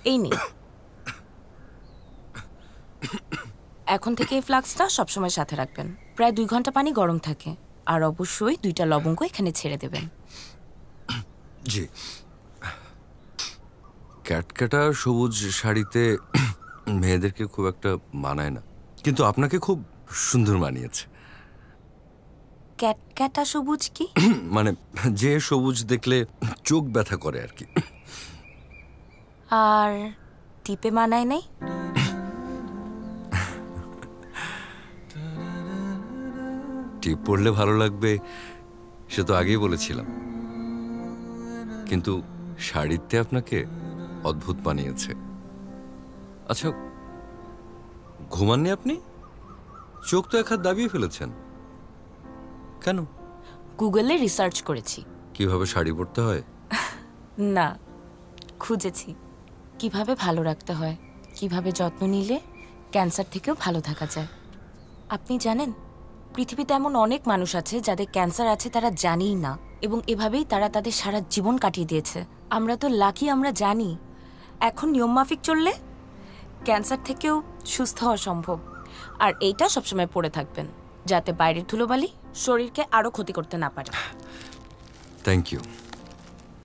এই নিন, এখন থেকে এই ফ্লাক্সটা সবসময় সাথে রাখবেন। প্রায় 2 ঘন্টা পানি গরম থাকে, আর অবশ্যই 2টা লবঙ্গ এখানে ছেড়ে দেবেন। জি। ক্যাটকাটা সবুজ শাড়িতে মেয়েদেরকে খুব একটা মানায় না, কিন্তু আপনাকে খুব সুন্দর মানিয়েছে। ক্যাটকাটা সবুজ কি? মানে যে সবুজ দেখলে চোখ ব্যথা করে আর কি। আর টিপে মানায় নাই? টিপ পড়লে ভালো লাগবে সে তো আগেই বলেছিলাম, কিন্তু শাড়িতে আপনাকে অদ্ভুত মানিয়েছে। আচ্ছা, ঘুমাননি আপনি? চোখ তো এক হাত দাবিয়ে ফেলেছেন কেন? গুগলে রিসার্চ করেছি। কিভাবে শাড়ি পরতে হয়? না, খুঁজেছি কিভাবে ভালো রাখতে হয়, কিভাবে যত্ন নিলে ক্যান্সার থেকেও ভালো থাকা যায়। আপনি জানেন, পৃথিবীতে এমন অনেক মানুষ আছে যাদের ক্যান্সার আছে তারা জানিই না, এবং এভাবেই তারা তাদের সারা জীবন কাটিয়ে দিয়েছে। আমরা তো লাকি, আমরা জানি। এখন নিয়মমাফিক চললে ক্যান্সার থেকেও সুস্থ হওয়া সম্ভব। আর এইটা সবসময় পড়ে থাকবেন, যাতে বাইরের ধুলোবালি শরীরকে আরও ক্ষতি করতে না পারে। Thank you.